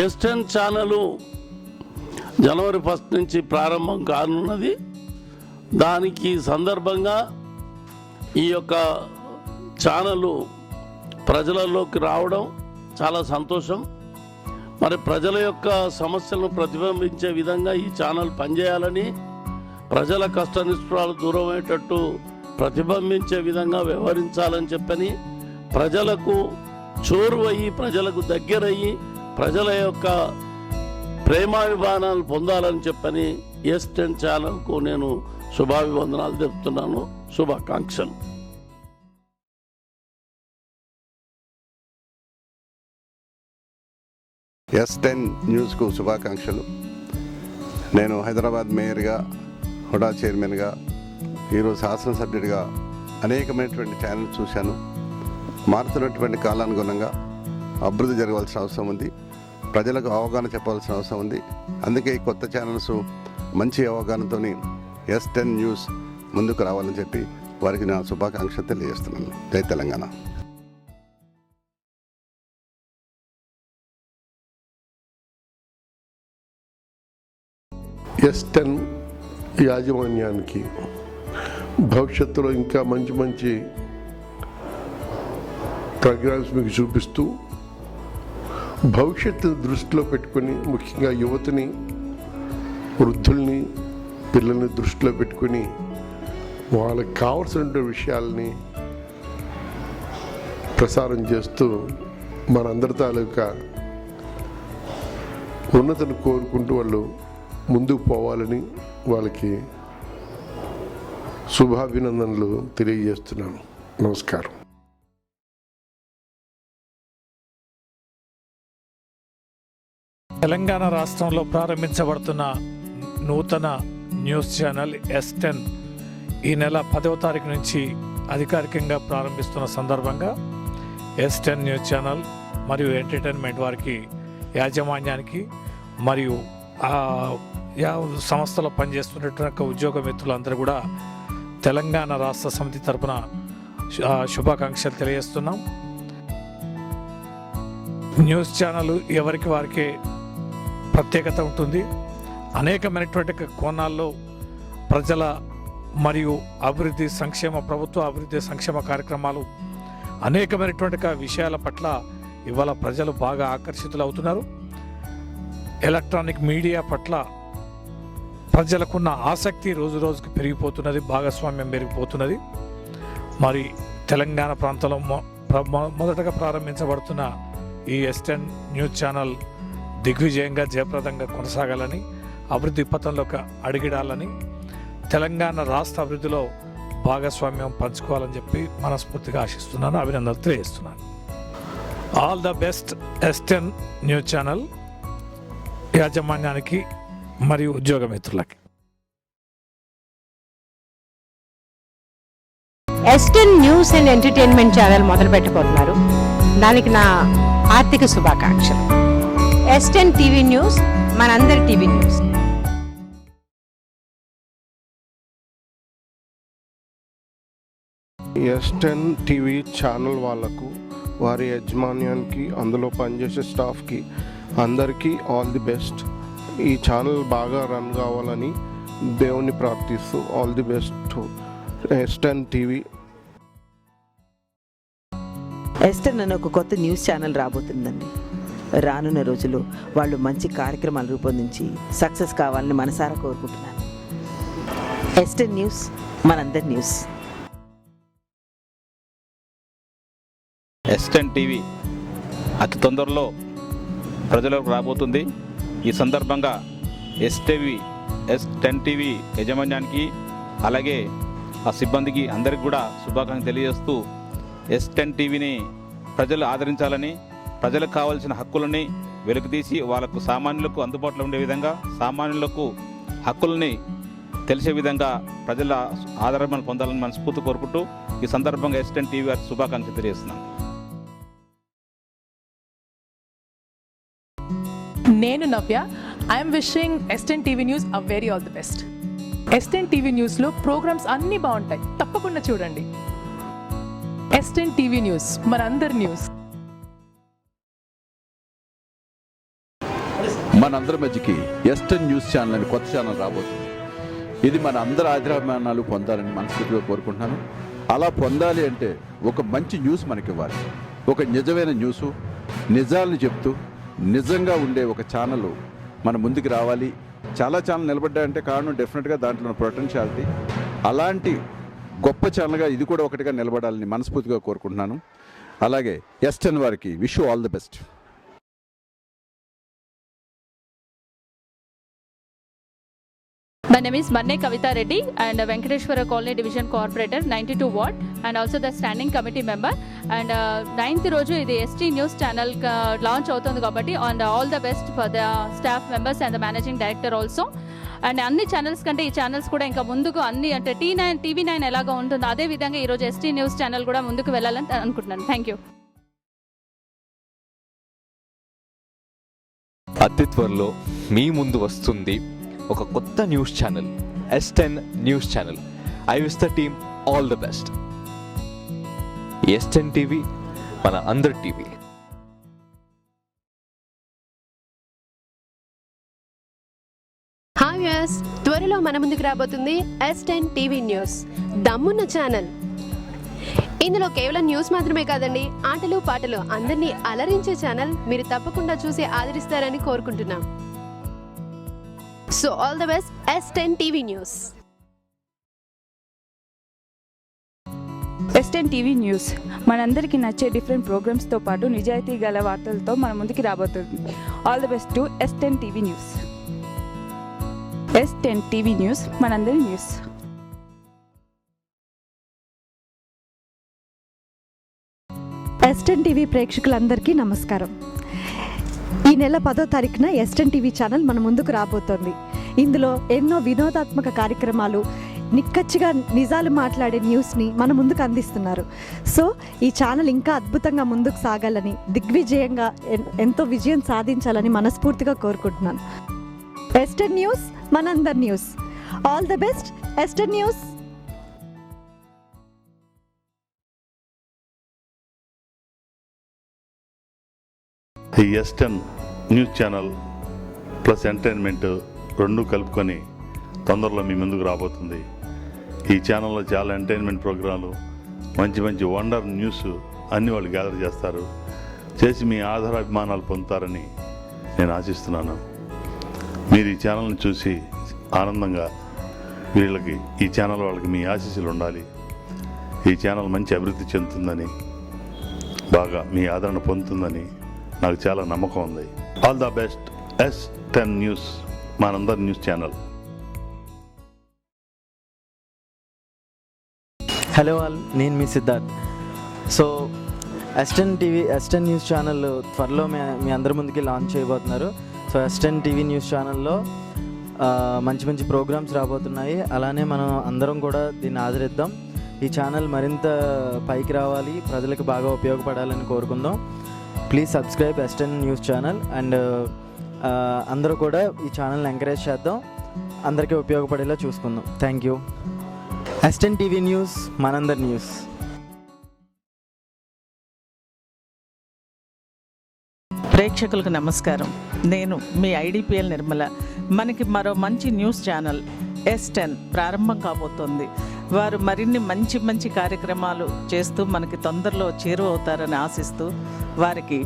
ఎస్టెన్ channel జనవరి 1 నుంచి ప్రారంభం కానున్నది. దానికి సందర్భంగా ఈ యొక్క ఛానలు ప్రజలలోకి రావడం చాలా సంతోషం. మరి ప్రజల యొక్క సమస్యలను ప్రతిబింబించే విధంగా ఈ ఛానల్ పనిచేయాలని, ప్రజల కష్ట నిష్ఠురాలు దూరమయ్యేటట్టు ప్రతిబింబించే విధంగా వ్యవహరించాలని చెప్పని, ప్రజలకు చోరువయ్యి ప్రజలకు దగ్గరయ్యి ప్రజల యొక్క ప్రేమాభిమానాలు పొందాలని చెప్పని ఎస్టెన్ ఛానల్కు నేను శుభాభివందనాలు తెలుపుతున్నాను. శుభాకాంక్షలు. ఎస్10 న్యూస్కు శుభాకాంక్షలు. నేను హైదరాబాద్ మేయర్గా, హుడా చైర్మన్గా, ఈరోజు శాసనసభ్యుడిగా అనేకమైనటువంటి ఛానల్ చూశాను. మారుతున్నటువంటి కాలానుగుణంగా అభివృద్ధి జరగవలసిన అవసరం ఉంది. ప్రజలకు అవగాహన చెప్పవలసిన అవసరం ఉంది. అందుకే ఈ కొత్త ఛానల్స్ మంచి అవగాహనతో ఎస్10 న్యూస్ ముందుకు రావాలని చెప్పి వారికి నా శుభాకాంక్షలు తెలియజేస్తున్నాను. జై తెలంగాణ. ఎస్10 యాజమాన్యానికి భవిష్యత్తులో ఇంకా మంచి మంచి ప్రోగ్రామ్స్ మీకు చూపిస్తూ, భవిష్యత్తును దృష్టిలో పెట్టుకొని, ముఖ్యంగా యువతిని, వృద్ధుల్ని, పిల్లల్ని దృష్టిలో పెట్టుకొని వాళ్ళకి కావాల్సిన విషయాల్ని ప్రసారం చేస్తూ మనందరి తాలూకా ఉన్నతిని కోరుకుంటూ వాళ్ళు ముందుకు పోవాలని వాళ్ళకి శుభాభినందనలు తెలియజేస్తున్నాను. నమస్కారం. తెలంగాణ రాష్ట్రంలో ప్రారంభించబడుతున్న నూతన న్యూస్ ఛానల్ ఎస్10 ఈ నెల 10వ తారీఖు నుంచి అధికారికంగా ప్రారంభిస్తున్న సందర్భంగా ఎస్10 న్యూస్ ఛానల్ మరియు ఎంటర్టైన్మెంట్ వారికి, యాజమాన్యానికి మరియు సంస్థలో పనిచేస్తున్నటువంటి ఉద్యోగ మిత్రులందరూ కూడా తెలంగాణ రాష్ట్ర సమితి తరపున శుభాకాంక్షలు తెలియజేస్తున్నాం. న్యూస్ ఛానల్ ఎవరికి వారికే ప్రత్యేకత ఉంటుంది. అనేకమైనటువంటి కోణాల్లో ప్రజల మరియు అభివృద్ధి సంక్షేమ, ప్రభుత్వ అభివృద్ధి సంక్షేమ కార్యక్రమాలు, అనేకమైనటువంటి విషయాల పట్ల ఇవాళ ప్రజలు బాగా ఆకర్షితులవుతున్నారు. ఎలక్ట్రానిక్ మీడియా పట్ల ప్రజలకున్న ఆసక్తి రోజు రోజుకి పెరిగిపోతున్నది, భాగస్వామ్యం పెరిగిపోతున్నది. మరి తెలంగాణ ప్రాంతంలో మొదటగా ప్రారంభించబడుతున్న ఈ ఎస్10 న్యూస్ ఛానల్ దిగ్విజయంగా, జయప్రదంగా కొనసాగాలని, అభివృద్ధి పథంలోకి అడిగిడాలని, తెలంగాణ రాష్ట్ర అభివృద్ధిలో భాగస్వామ్యం పంచుకోవాలని చెప్పి మనస్ఫూర్తిగా ఆశిస్తున్నాను, అభినందనలు తెలియజేస్తున్నాను. ఆల్ ద బెస్ట్ ఎస్10 న్యూస్ ఛానల్ యాజమాన్యానికి మరియు ఉద్యోగ మిత్రులకి. ఎస్10 న్యూస్ అండ్ ఎంటర్టైన్మెంట్ ఛానల్ మొదలు పెట్టబోతున్నారు. దానికి నా ఆర్థిక శుభాకాంక్షలు. ఎస్10 టీవీ న్యూస్ మనందరి టీవీ న్యూస్. ఎస్10 టీవీ ఛానల్ వాళ్లకు, వారి యాజమాన్యానికి, అందులో పనిచేసే స్టాఫ్కి అందరికీ ఆల్ ది బెస్ట్. ఈ ఛానల్ బాగా రన్ కావాలని దేవుని ప్రార్థిస్తూ ఆల్ ది బెస్ట్ టు ఎస్10 టీవీ. ఎస్10 అనే ఒక కొత్త న్యూస్ ఛానల్ రాబోతుందండి. రానున్న రోజుల్లో వాళ్ళు మంచి కార్యక్రమాలు రూపొందించి సక్సెస్ కావాలని మనసారా కోరుకుంటున్నాను. ఎస్10 న్యూస్ మనందరి న్యూస్. ఎస్10 టీవీ అతి తొందరలో ప్రజలకు రాబోతుంది. ఈ సందర్భంగా ఎస్10 టీవీ యాజమాన్యానికి, అలాగే ఆ సిబ్బందికి అందరికి కూడా శుభాకాంక్షలు తెలియజేస్తూ, ఎస్10 టీవీని ప్రజలు ఆదరించాలని, ప్రజలకు కావాల్సిన హక్కులని వెలుగుతీసి వాళ్ళకు, సామాన్యులకు అందుబాటులో ఉండే విధంగా, సామాన్యులకు హక్కులని తెలిసే విధంగా ప్రజల ఆదరణ పొందాలని మనస్ఫూర్తి కోరుకుంటూ ఈ సందర్భంగా ఎస్10 టీవీ వారికి శుభాకాంక్షలు తెలియజేస్తున్నాను. నేను నవ్య. ఐఎమ్ విషింగ్ ఎస్10 TV news a very all the best. ఎస్10 టీవీ న్యూస్లో ప్రోగ్రామ్స్ అన్నీ బాగుంటాయి, తప్పకుండా చూడండి. ఎస్10 టీవీ న్యూస్ మనందరి న్యూస్. మనందరి మధ్యకి ఎస్టర్న్ న్యూస్ ఛానల్ అని కొత్త ఛానల్ రాబోతుంది. ఇది మన అందరి ఆదరాభిమానాలు పొందాలని మనస్ఫూర్తిగా కోరుకుంటున్నాను. అలా పొందాలి అంటే ఒక మంచి న్యూస్ మనకి ఇవ్వాలి. ఒక నిజమైన న్యూసు, నిజాలను చెప్తూ నిజంగా ఉండే ఒక ఛానల్ మన ముందుకు రావాలి. చాలా ఛానల్ నిలబడ్డాయంటే కారణం డెఫినెట్గా దాంట్లో పొటెన్షియాలిటీ. అలాంటి గొప్ప ఛానల్గా ఇది కూడా ఒకటిగా నిలబడాలని మనస్ఫూర్తిగా కోరుకుంటున్నాను. అలాగే ఎస్టర్న్ వారికి wish all the best. My name is Manne Kavita Reddy and Venkateshwara Colony Division Corporator 92 Ward and also the standing committee member and 9th రోజు ఇది ST News channel launch అవుతుంది కాబట్టి and all the best for the staff members and the managing director also and అన్ని channels కంటే ఈ channels కూడా ఇంకా ముందుకు అన్ని అంటే TV9 ఎలాగో ఉంటుందో అదే విధంగా ఈరోజు ST News ఛానల్ కూడా ముందుకు వెళ్ళాలని అనుకుంటున్నాను. Thank you. అతి త్వరలో మీ ముందు వస్తుంది ఒక కొత్త news channel, S10 news channel. I wish the team all the best. S10 TV మన అందరి టీవీ. హాయ్ వ్యూయర్స్, త్వరలో మన ముందుకు రాబోతుంది S10 టీవీ న్యూస్, దమ్మున్న ఛానల్. ఇందులో కేవలం న్యూస్ మాత్రమే కాదండి, ఆటలు పాటలు అందరినీ అలరించే ఛానల్. మీరు తప్పకుండా చూసి ఆదరిస్తారని కోరుకుంటున్నాం. So all the best S10 TV news. S10 TV news మనందరికీ నచ్చే డిఫరెంట్ ప్రోగ్రామ్స్తో పాటు నిజాయితీ గల వార్తలతో మన ముందుకు రాబోతుంది. All the best to S10 TV news. S10 TV news మనందరి న్యూస్. S10 టీవీ ప్రేక్షకులందరికీ నమస్కారం. ఈ నెల 10వ తారీఖున S10 టీవీ ఛానల్ మన ముందుకు రాబోతోంది. ఇందులో ఎన్నో వినోదాత్మక కార్యక్రమాలు, నిక్కచ్చిగా నిజాలు మాట్లాడే న్యూస్ని మన ముందుకు అందిస్తున్నారు. సో ఈ ఛానల్ ఇంకా అద్భుతంగా ముందుకు సాగాలని, దిగ్విజయంగా ఎంతో విజయం సాధించాలని మనస్ఫూర్తిగా కోరుకుంటున్నాను. S10 న్యూస్ మనందరి news. All the best S10 news. ఈ S10 news channel plus entertainment రెండు కలుపుకొని తొందరలో మీ ముందుకు రాబోతుంది. ఈ ఛానల్లో చాలా ఎంటర్టైన్మెంట్ ప్రోగ్రాంలు, మంచి మంచి వండర్ న్యూస్ అన్నీ వాళ్ళు గ్యాదర్ చేస్తారు. చేసి మీ ఆధారాభిమానాలు పొందుతారని నేను ఆశిస్తున్నాను. మీరు ఈ ఛానల్ని చూసి ఆనందంగా ఈ ఛానల్ వాళ్ళకి మీ ఆశీస్సులు ఉండాలి. ఈ ఛానల్ మంచి అభివృద్ధి చెందుతుందని, బాగా మీ ఆదరణ పొందుతుందని నాకు చాలా నమ్మకం ఉంది. All the best S10 news, మనందరి న్యూస్ ఛానల్. హలో ఆల్, నేను మీ Siddharth. So S10 news channel త్వరలో మీ అందరి ముందుకి లాంచ్ చేయబోతున్నారు. సో S10 టీవీ న్యూస్ ఛానల్లో మంచి మంచి ప్రోగ్రామ్స్ రాబోతున్నాయి. అలానే మనం అందరం కూడా దీన్ని ఆదరిద్దాం. ఈ ఛానల్ మరింత పైకి రావాలి, ప్రజలకు బాగా ఉపయోగపడాలని కోరుకుందాం. Please subscribe S10 news channel and అందరూ కూడా ఈ ఛానల్ని ఎంకరేజ్ చేద్దాం, అందరికీ ఉపయోగపడేలా చూసుకుందాం. Thank you. S10 TV news మనందరి న్యూస్. ప్రేక్షకులకు నమస్కారం. నేను మీ IDPL నిర్మల. మనకి మరో మంచి న్యూస్ ఛానల్ S10 ప్రారంభం కాబోతోంది. వారు మరిన్ని మంచి మంచి కార్యక్రమాలు చేస్తూ మనకి తొందరలో చేరువవుతారని ఆశిస్తూ వారికి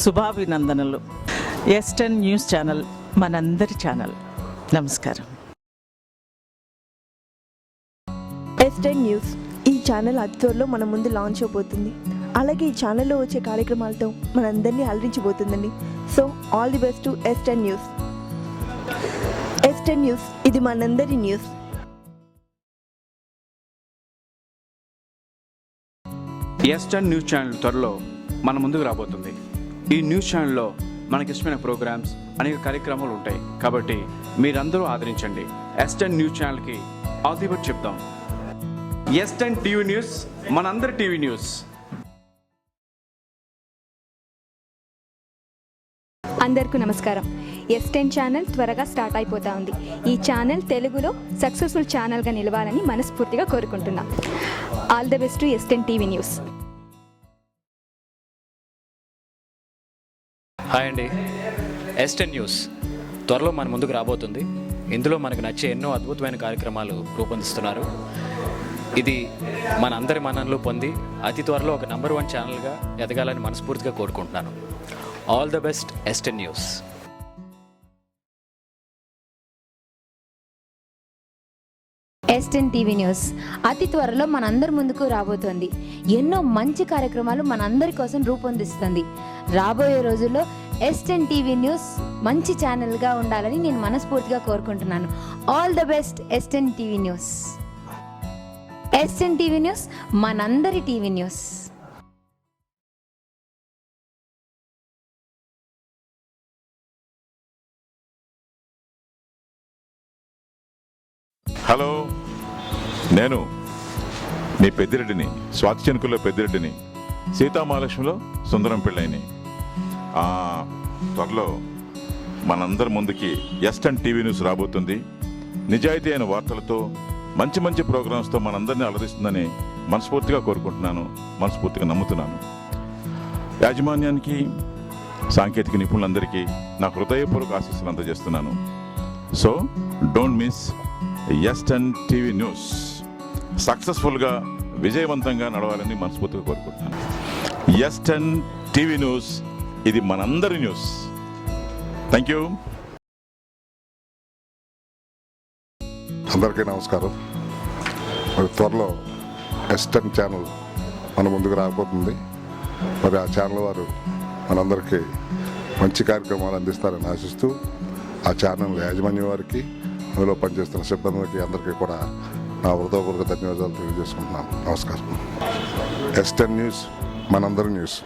శుభాభినందనలు. S10 న్యూస్ ఛానల్ మనందరి ఛానల్. నమస్కారం. S10 న్యూస్ ఈ ఛానల్ అతి త్వరలో మన ముందు లాంచ్ అవబోతుంది. అలాగే ఈ ఛానల్లో వచ్చే కార్యక్రమాలతో మనందరినీ అలరించబోతుందండి. So all the best to S10 news. S10 news ఇది మనందరి న్యూస్. S10 న్యూస్ ఛానల్ త్వరలో మన ముందుకు రాబోతుంది. ఈ న్యూస్ ఛానల్లో మనకిష్టమైన ప్రోగ్రామ్స్, అనేక కార్యక్రమాలు ఉంటాయి. కాబట్టి మీరందరూ ఆదరించండి. S10 న్యూస్ ఛానల్కి ఆల్ ది బెస్ట్ చెప్తాం. S10 టీవీ న్యూస్ మనందరి టీవీ న్యూస్. అందరికీ నమస్కారం. S10 ఛానల్ త్వరగా స్టార్ట్ అయిపోతా ఉంది. ఈ ఛానల్ తెలుగులో సక్సెస్ఫుల్ ఛానల్గా నిలవాలని మనస్ఫూర్తిగా కోరుకుంటున్నాం. All the best to S10 TV news. Hi అండి, S10 న్యూస్ త్వరలో మన ముందుకు రాబోతుంది. ఇందులో మనకు నచ్చే ఎన్నో అద్భుతమైన కార్యక్రమాలు రూపొందిస్తున్నారు. ఇది మన అందరి మన్ననలు పొంది అతి త్వరలో ఒక నంబర్ 1 ఛానల్గా ఎదగాలని మనస్ఫూర్తిగా కోరుకుంటున్నాను. All the best ఎస్టెన్ news. ఎస్టెన్ TV news అతి త్వరలో మనందరి ముందుకు రాబోతోంది. ఎన్నో మంచి కార్యక్రమాలు మనందరి కోసం రూపొందిస్తుంది. రాబోయే రోజుల్లో ఎస్టెన్ టీవీ న్యూస్ మంచి ఛానల్గా ఉండాలని నేను మనస్ఫూర్తిగా కోరుకుంటున్నాను. All the best ఎస్టెన్ TV news. ఎస్టెన్ TV news మనందరి టీవీ న్యూస్. హలో, నేను మీ పెద్దిరెడ్డిని, స్వాతి చెనుకుల్లో పెద్దిరెడ్డిని, సీతామహాలక్ష్మిలో సుందరం పిళ్ళైని. త్వరలో మనందరి ముందుకి ఎస్టెన్ టీవీ న్యూస్ రాబోతుంది. నిజాయితీ అయిన వార్తలతో మంచి మంచి ప్రోగ్రామ్స్తో మనందరినీ అలరిస్తుందని మనస్ఫూర్తిగా కోరుకుంటున్నాను, మనస్ఫూర్తిగా నమ్ముతున్నాను. యాజమాన్యానికి, సాంకేతిక నిపుణులందరికీ నా హృదయపూర్వక ఆశీస్సులు అందజేస్తున్నాను. So don't miss S ten TV news. సక్సెస్ఫుల్గా, విజయవంతంగా నడవాలని మనస్ఫూర్తిగా కోరుకుంటున్నాను. ఎస్టెన్ టీవీ న్యూస్, ఇది మనందరి న్యూస్. Thank you. అందరికీ నమస్కారం. మరి త్వరలో ఎస్టెన్ ఛానల్ మన ముందుకు రాబోతుంది. మరి ఆ ఛానల్ వారు మనందరికీ మంచి కార్యక్రమాలు అందిస్తారని ఆశిస్తూ ఆ ఛానల్ యాజమాన్యం వారికి, అందులో పనిచేస్తున్న సిబ్బందికి అందరికీ కూడా నా హృదయపూర్వక ధన్యవాదాలు తెలియజేసుకుంటున్నాను. నమస్కారం. ఎస్టెన్ న్యూస్ మనందరి న్యూస్.